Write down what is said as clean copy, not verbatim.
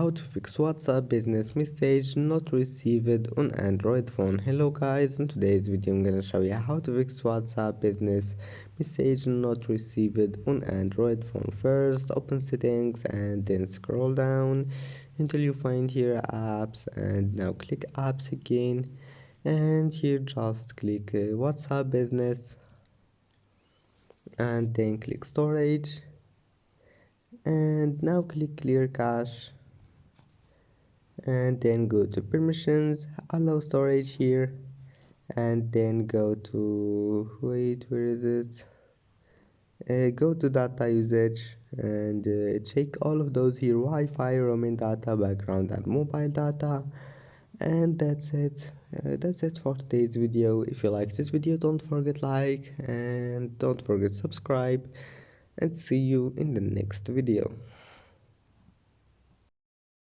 how to fix WhatsApp business message not received on Android phone. Hello guys, in today's video I'm gonna show you how to fix WhatsApp business message not received on Android phone. First open settings and then scroll down until you find here apps, and now click apps again, and here just click WhatsApp business, and then click storage, and now click clear cache, and then go to permissions, allow storage here, and then go to where is it, go to data usage, and check all of those here: Wi-Fi, roaming data, background and mobile data. And that's it for today's video. If you like this video, don't forget like and don't forget subscribe, and see you in the next video.